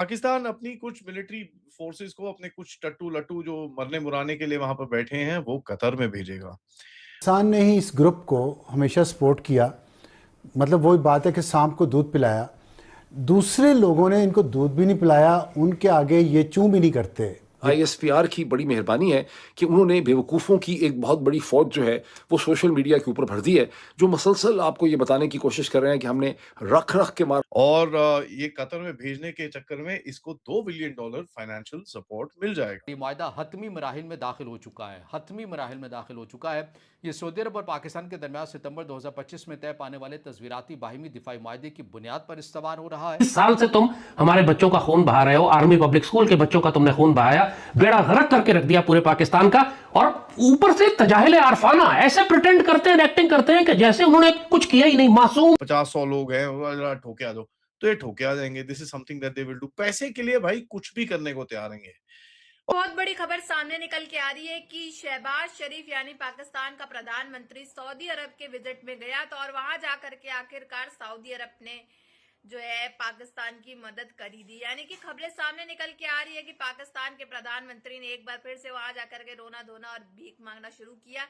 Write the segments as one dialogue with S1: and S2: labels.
S1: पाकिस्तान अपनी कुछ military forces को अपने कुछ टट्टू-लट्टू जो मरने-मुराने के लिए वहाँ पर बैठे हैं, वो कतर में भेजेगा।
S2: पाकिस्तान ने ही इस ग्रुप को हमेशा सपोर्ट किया। मतलब वही बात है कि सांप को दूध पिलाया। दूसरे लोगों ने इनको दूध भी नहीं पिलाया, उनके आगे ये चूं भी नहीं करते।
S3: आईएसपीआर की बड़ी मेहरबानी है कि उन्होंने बेवकूफ़ों की एक बहुत बड़ी फ़ौज जो है, वो सोशल मीडिया के ऊपर भर दी है, जो मुसलसल आपको ये बताने की कोशिश कर रहे हैं कि हमने रख-रख के मारा।
S1: और ये कतर में भेजने के चक्कर में इसको $2 बिलियन फाइनेंशियल सपोर्ट मिल जाएगा।
S4: ये मुआहदा हतमी मराहिल में दाखिल हो चुका है। हतमी मराहिल में दाखिल हो चुका है। ये सऊदी अरब और पाकिस्तान के दरमियान सितंबर 2025 में तय पाने वाले तस्वीराती बाहिमी दिफाई मुआहदे की बुनियाद पर इस्तवार हो रहा है।
S5: इस साल से तुम हमारे बच्चों का खून बहा रहे हो, आर्मी पब्लिक स्कूल के बच्चों का तुमने खून बहाया, बेड़ा गर्क करके रख दिया पूरे पाकिस्तान का। और ऊपर से तजाहिल आरफाना ऐसे प्रिटेंड करते हैं, एक्टिंग करते हैं कि जैसे उन्होंने कुछ किया ही नहीं, मासूम।
S1: 50-100 लोग हैं, वो जरा ठोके आ दो, तो ये ठोके आ जाएंगे। This is something that they will do. पैसे के लिए भाई कुछ भी करने को तैयार हैं।
S6: बहुत बड़ी खबर सामने निकल के आ रही है कि शहबाज शरीफ यानी पाकिस्तान का प्रधानमंत्री सऊदी अरब के विजिट में गया तो और वहां जाकर के आखिरकार सऊदी अरब ने जो है पाकिस्तान की मदद करी दी। यानी कि खबरें सामने निकल के आ रही है कि पाकिस्तान के प्रधानमंत्री ने एक बार फिर से वहां जाकर के रोना धोना और भीख मांगना शुरू किया।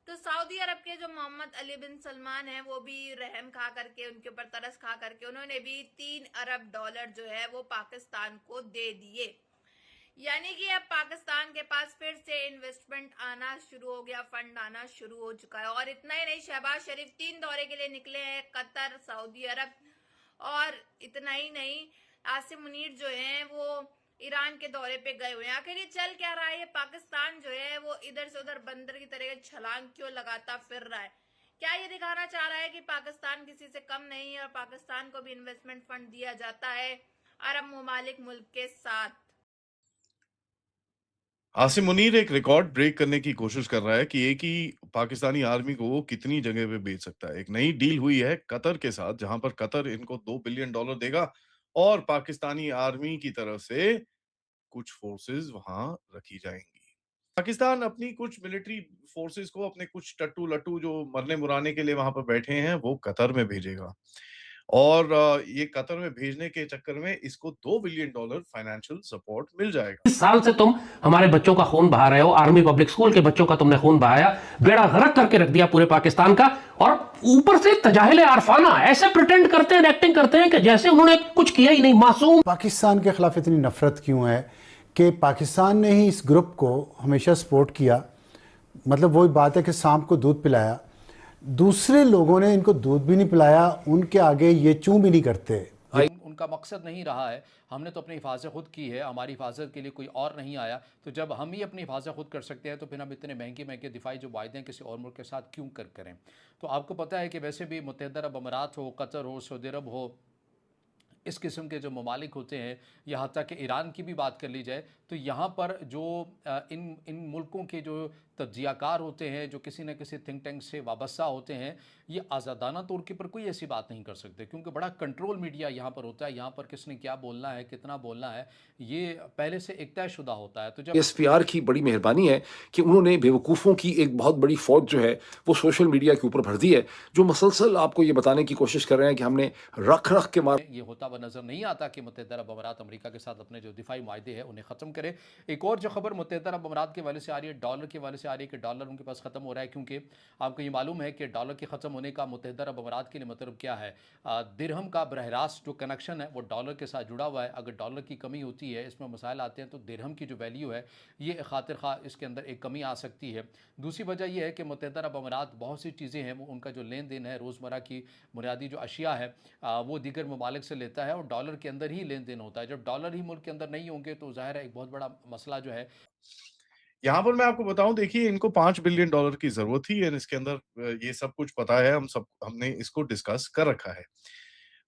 S6: तो सऊदी अरब के जो मोहम्मद अली बिन सलमान हैं वो भी रहम खा करके, उनके ऊपर तरस खा करके उन्होंने भी $3 अरब जो है वो पाकिस्तान को दे दिए। यानी कि अब पाकिस्तान के पास फिर से इन्वेस्टमेंट आना शुरू हो गया, फंड आना शुरू हो चुका है। और इतना ही नहीं, शहबाज शरीफ 3 दौरे के लिए निकले हैं, कतर, सऊदी अरब। और इतना ही नहीं, आसिम मुनीर जो हैं वो ईरान के दौरे पे गए हुए हैं। आखिर ये चल क्या रहा है? ये पाकिस्तान जो है वो इधर से उधर बंदर की तरह छलांग क्यों लगाता फिर रहा है? क्या ये दिखाना चाह रहा है कि पाकिस्तान किसी से कम नहीं है और पाकिस्तान को भी इन्वेस्टमेंट फंड दिया जाता है अरब ममालिक मुल्क के साथ?
S1: आसिम मुनीर एक रिकॉर्ड ब्रेक करने की कोशिश कर रहा है कि एक ही पाकिस्तानी आर्मी को वो कितनी जगह पे बेच सकता है। एक नई डील हुई है कतर के साथ, जहां पर कतर इनको $2 बिलियन देगा और पाकिस्तानी आर्मी की तरफ से कुछ फोर्सेस वहां रखी जाएंगी। पाकिस्तान अपनी कुछ मिलिट्री फोर्सेस को अपने कुछ टट्टू-लट्टू जो मरने-मुराने के लिए वहां पर बैठे हैं, वो कतर में भेजेगा। और ये कतर में भेजने के चक्कर में इसको $2 बिलियन फाइनेंशियल सपोर्ट मिल जाएगा।
S5: इस साल से तुम हमारे बच्चों का खून बहा रहे हो, आर्मी पब्लिक स्कूल के बच्चों का तुमने खून बहाया, बेड़ा गर्क करके रख दिया पूरे पाकिस्तान का। और ऊपर से तजाहिल आरफाना ऐसे प्रिटेंड करते हैं, एक्टिंग करते हैं कि जैसे उन्होंने कुछ किया ही नहीं, मासूम।
S2: पाकिस्तान के खिलाफ इतनी नफरत क्यों है कि पाकिस्तान ने ही इस ग्रुप को हमेशा सपोर्ट किया। मतलब वही बात है कि सांप को दूध पिलाया। दूसरे लोगों ने इनको दूध भी नहीं पिलाया, उनके आगे ये चूं भी नहीं करते।
S4: उनका मकसद नहीं रहा है। हमने तो अपनी हिफाजत खुद की है, हमारी हिफाजत के लिए कोई और नहीं आया। तो जब हम ही अपनी हिफाजत खुद कर सकते हैं तो फिर हम इतने महंगे महंगे दिफाई जो वायदे हैं किसी और मुल्क के साथ क्यों करें। तो आपको पता है कि वैसे भी मुत्तहिदा अरब अमारात हो, कतर हो, सऊदी अरब हो, इस किस्म के जो ममालिक होते हैं, यहाँ तक कि ईरान की भी बात कर ली जाए तो यहाँ पर जो इन इन मुल्कों के जो तज्जियाकार होते हैं, जो किसी न किसी थिंक टैंक से वाबस्ता होते हैं, ये आज़ादाना तौर के पर कोई ऐसी बात नहीं कर सकते क्योंकि बड़ा कंट्रोल मीडिया यहाँ पर होता है। यहाँ पर किसने क्या बोलना है, कितना बोलना है, ये पहले से एक तयशुदा होता है। तो जब
S3: आईएसपीआर की बड़ी मेहरबानी है कि उन्होंने बेवकूफ़ों की एक बहुत बड़ी फ़ौज जो है, वो सोशल मीडिया के ऊपर भर दी है, जो मुसलसल आपको ये बताने की कोशिश कर रहे हैं कि हमने रख-रख के मारा।
S4: ये होता हुआ नजर नहीं आता कि मुत्तहिदा अरब अमारात अमेरिका के साथ अपने जो दिफाई मुआहदे हैं उन्हें ख़त्म करे। एक और जो खबर मुत्तहिदा अरब अमारात के हवाले से आ रही है, डॉलर के हवाले से आ रही है कि डॉलर उनके पास ख़त्म हो रहा है क्योंकि आपको ये मालूम है कि डॉलर के ख़त्म होने का मुत्तहिदा अरब अमारात के लिए मतलब क्या है। दिरहम का बरह रास्त जो कनेक्शन है वो डॉलर के साथ जुड़ा हुआ है। अगर डॉलर की कमी होती है, इसमें मसाइल आते हैं, तो दिरहम की जो वैल्यू है ये खातिर खा इसके अंदर एक कमी आ सकती है। दूसरी वजह यह है कि मुत्तहिदा अरब अमारात बहुत सी चीज़ें हैं, वो उनका जो लेन देन है, रोज़मर्रा की बुनियादी जो अशिया है वो दीगर ममालिक से लेता है और डॉलर के अंदर ही लेन देन होता है। जब डॉलर ही मुल्क के अंदर नहीं होंगे तो ज़ाहिर है एक बहुत बड़ा मसला जो है।
S1: यहाँ पर मैं आपको बताऊं, देखिए इनको $5 बिलियन की जरूरत थी और इसके अंदर ये सब कुछ पता है, हमने इसको डिस्कस कर रखा है।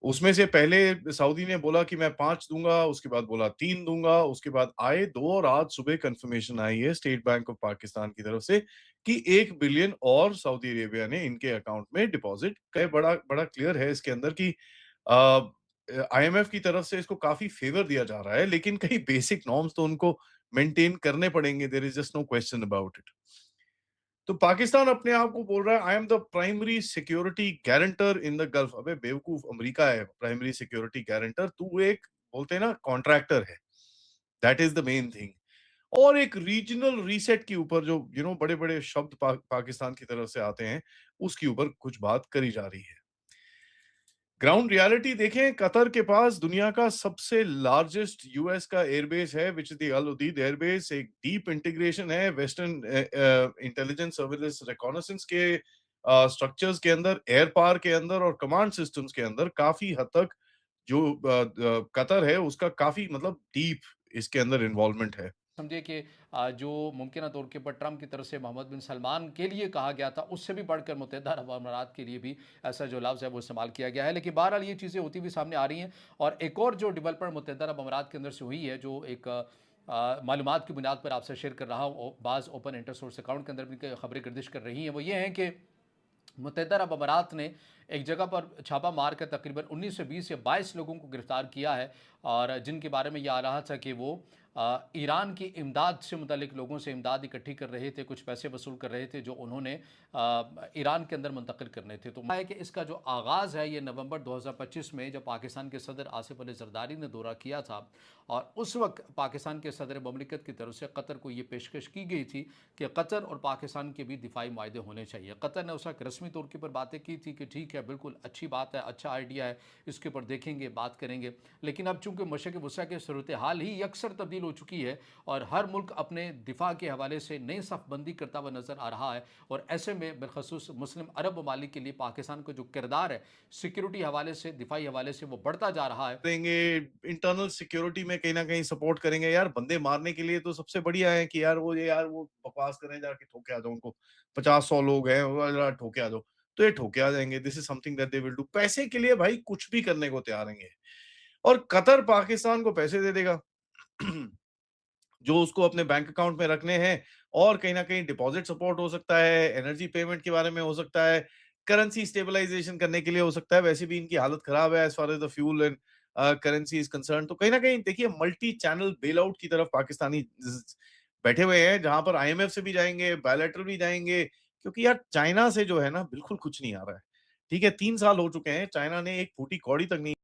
S1: उसमें से पहले सऊदी ने बोला कि मैं 5 दूंगा, उसके बाद बोला 3 दूंगा, उसके बाद आए 2 और आज सुबह कंफर्मेशन आई है स्टेट बैंक ऑफ पाकिस्तान की तरफ से कि 1 बिलियन और सऊदी अरेबिया ने इनके अकाउंट में डिपॉजिट करे। बड़ा बड़ा क्लियर है इसके अंदर कि आईएमएफ की तरफ से इसको काफी फेवर दिया जा रहा है, लेकिन कई बेसिक नॉर्म्स तो उनको मेंटेन करने पड़ेंगे। There is just no question about it. तो पाकिस्तान अपने आप को बोल रहा है I am the primary security guarantor in the Gulf. अबे बेवकूफ, अमेरिका है प्राइमरी सिक्योरिटी गारंटर, तू एक बोलते हैं ना कॉन्ट्रैक्टर है, that is the main thing. और एक रीजनल रीसेट के ऊपर जो बड़े-बड़े शब्द पाकिस्तान की तरफ से आते हैं, उसके ऊपर कुछ बात करी जा रही है। ग्राउंड रियलिटी देखें, कतर के पास दुनिया का सबसे लार्जेस्ट यूएस का एयरबेस है, which is the Al Udeid airbase. एक डीप इंटीग्रेशन है वेस्टर्न इंटेलिजेंस सर्विलेंस रिकॉनेसेंस के स्ट्रक्चर्स के अंदर, एयर पावर के अंदर और कमांड सिस्टम्स के अंदर। काफी हद तक जो कतर है उसका काफी मतलब डीप इसके अंदर इन्वॉल्वमेंट है।
S4: समझिए कि जो मुमकिन तौर के ऊपर ट्रंप की तरफ से मोहम्मद बिन सलमान के लिए कहा गया था, उससे भी बढ़कर मुत्तहिदा अरब अमारात के लिए भी ऐसा जो लफ्ज़ है वो इस्तेमाल किया गया है। लेकिन बहरहाल ये चीज़ें होती हुई सामने आ रही हैं। और एक और जो डेवलपमेंट मुत्तहिदा अरब अमारात के अंदर से हुई है, जो एक मालूमात की बुनियाद पर आपसे शेयर कर रहा हूँ, बाज़ ओपन इंटर सोर्स अकाउंट के अंदर भी खबरें गर्दिश कर रही हैं, वो ये हैं कि मुत्तहिदा अरब अमारात ने एक जगह पर छापा मार कर तकरीबन 19 से 20 या 22 लोगों को गिरफ्तार किया है, और जिनके बारे में यह आ रहा था कि वो ईरान की इमदाद से मुतल्लिक लोगों से इमदाद इकट्ठी कर रहे थे, कुछ पैसे वसूल कर रहे थे जो उन्होंने ईरान के अंदर मुंतकिल करने थे। तो है कि इसका जो आगाज़ है ये नवंबर 2025 में, जब पाकिस्तान के सदर आसिफ अली जरदारी ने दौरा किया था, और उस वक्त पाकिस्तान के सदर ममलिकत की तरफ से कतर को ये पेशकश की गई थी कि कतर और पाकिस्तान के भी दिफाई माहदे होने चाहिए। कतर ने उस वक्त रस्मी तौर के ऊपर बातें की थी कि ठीक है, बिल्कुल अच्छी बात है, अच्छा आइडिया है, इसके ऊपर देखेंगे, बात करेंगे। लेकिन अब चूंकि मशरक़ वसा की सूरत हाल ही अक्सर तब्दील हो चुकी है और हर मुल्क अपने दिफा के हवाले से नई सफ़बंदी करता हुआ नज़र आ रहा है, और ऐसे में बिलखसूस मुस्लिम अरब ममालिक के लिए पाकिस्तान का जो किरदार है सिक्योरिटी हवाले से, दिफाई हवाले से, वो बढ़ता जा रहा है।
S1: करेंगे, इंटरनल सिक्योरिटी में कहीं ना कहीं सपोर्ट करेंगे। यार बंदे मारने के लिए तो सबसे बढ़िया है कि यार वो बकवास करें, जाके ठोके आ जाओ उनको। 50-100 लोग हैं, वो जरा ठोके आ जाओ, तो ये ठोके आ जाएंगे। This is something that they will do. पैसे के लिए भाई कुछ भी करने को तैयार हैं। और कतर पाकिस्तान को पैसे दे देगा जो उसको अपने बैंक अकाउंट में रखने हैं, और कहीं ना कहीं डिपॉजिट सपोर्ट हो सकता है, एनर्जी पेमेंट के बारे में हो सकता है, करेंसी स्टेबलाइजेशन करने के लिए हो सकता है। वैसे भी इनकी हालत खराब है as far as the fuel and currency is concern. तो कहीं ना कहीं देखिए, मल्टी चैनल बेल आउट की तरफ पाकिस्तानी बैठे हुए हैं, जहां पर आईएमएफ से भी जाएंगे, बायलैटरल भी जाएंगे, क्योंकि यार चाइना से जो है ना बिल्कुल कुछ नहीं आ रहा है। ठीक है, 3 साल हो चुके हैं, चाइना ने एक फूटी कौड़ी तक नहीं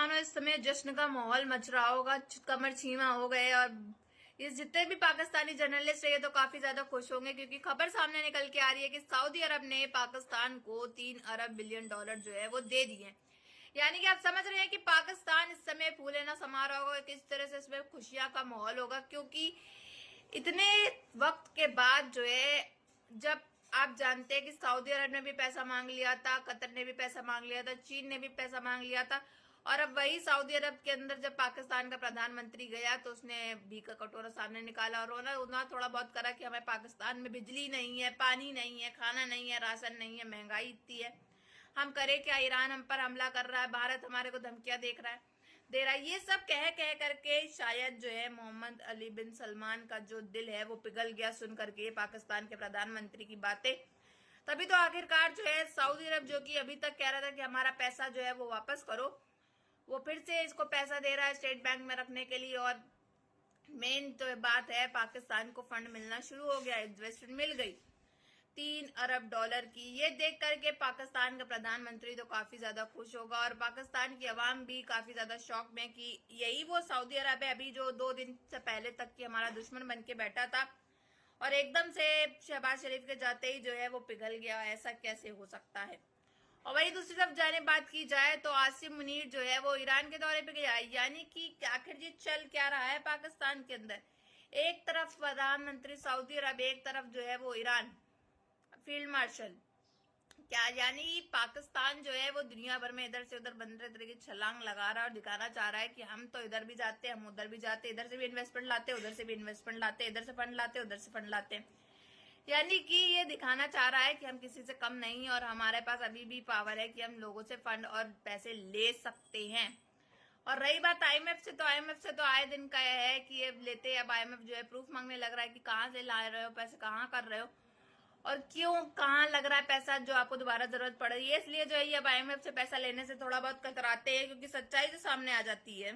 S6: मानो इस समय जश्न का माहौल मच रहा होगा, कमर छीमा हो गए। और ये जितने भी पाकिस्तानी जर्नलिस्ट है ये तो काफी ज्यादा खुश होंगे, क्योंकि खबर सामने निकल के आ रही है कि सऊदी अरब ने पाकिस्तान को 3 अरब बिलियन डॉलर जो है वो दे दिए। यानी कि आप समझ रहे हैं कि पाकिस्तान इस समय फूले ना समा रहा होगा, किस तरह से इसमें खुशियां का माहौल होगा। क्योंकि इतने वक्त के बाद जो है, जब आप जानते हैं कि सऊदी अरब ने भी पैसा मांग लिया था, कतर ने भी पैसा मांग लिया था, चीन ने भी पैसा मांग लिया था, और अब वही सऊदी अरब के अंदर जब पाकिस्तान का प्रधानमंत्री गया तो उसने भी का कटोरा सामने निकाला और उन्होंने थोड़ा बहुत करा कि हमें पाकिस्तान में बिजली नहीं है, पानी नहीं है, खाना नहीं है, राशन नहीं है, महंगाई इतनी है, हम करें क्या, ईरान हम पर हमला कर रहा है, भारत हमारे को धमकियां दे रहा है। ये सब कह करके शायद जो है मोहम्मद अली बिन सलमान का जो दिल है वो पिघल गया सुन करके पाकिस्तान के प्रधानमंत्री की बातें। तभी तो आखिरकार जो है सऊदी अरब, जो कि अभी तक कह रहा था कि हमारा पैसा जो है वो वापस करो, वो फिर से इसको पैसा दे रहा है स्टेट बैंक में रखने के लिए। और मेन तो बात है, पाकिस्तान को फंड मिलना शुरू हो गया, इन्वेस्टमेंट मिल गई 3 अरब डॉलर की। ये देख करके पाकिस्तान का प्रधानमंत्री तो काफी ज्यादा खुश होगा, और पाकिस्तान की आवाम भी काफी ज्यादा शॉक में कि यही वो सऊदी अरब है अभी जो 2 दिन से पहले तक की हमारा दुश्मन बन के बैठा था, और एकदम से शहबाज शरीफ के जाते ही जो है वो पिघल गया। ऐसा कैसे हो सकता है। और वही दूसरी तरफ जाने बात की जाए तो आसिम मुनीर जो है वो ईरान के दौरे पे गया है। यानी कि आखिर ये चल क्या रहा है पाकिस्तान के अंदर, एक तरफ प्रधानमंत्री सऊदी अरब, एक तरफ जो है वो ईरान फील्ड मार्शल। क्या यानी पाकिस्तान जो है वो दुनिया भर में इधर से उधर बंदर तरह की छलांग लगा रहा है और दिखाना चाह रहा है कि हम तो इधर भी जाते हैं, हम उधर भी जाते हैं, इधर से भी इन्वेस्टमेंट लाते हैं, उधर से भी इन्वेस्टमेंट लाते हैं, इधर से फंड लाते हैं, उधर से फंड लाते हैं। यानी कि ये दिखाना चाह रहा है कि हम किसी से कम नहीं, और हमारे पास अभी भी पावर है कि हम लोगों से फंड और पैसे ले सकते हैं। और रही बात आईएमएफ से, तो आईएमएफ से तो आए दिन का है कि ये लेते हैं। अब आईएमएफ जो है प्रूफ मांगने लग रहा है कि कहाँ से ला रहे हो पैसे, कहाँ कर रहे हो, और क्यों, कहाँ लग रहा है पैसा जो आपको दोबारा जरूरत पड़ रही है। इसलिए जो है ये अब आईएमएफ से पैसा लेने से थोड़ा बहुत कतराते हैं, क्योंकि सच्चाई तो सामने आ जाती है।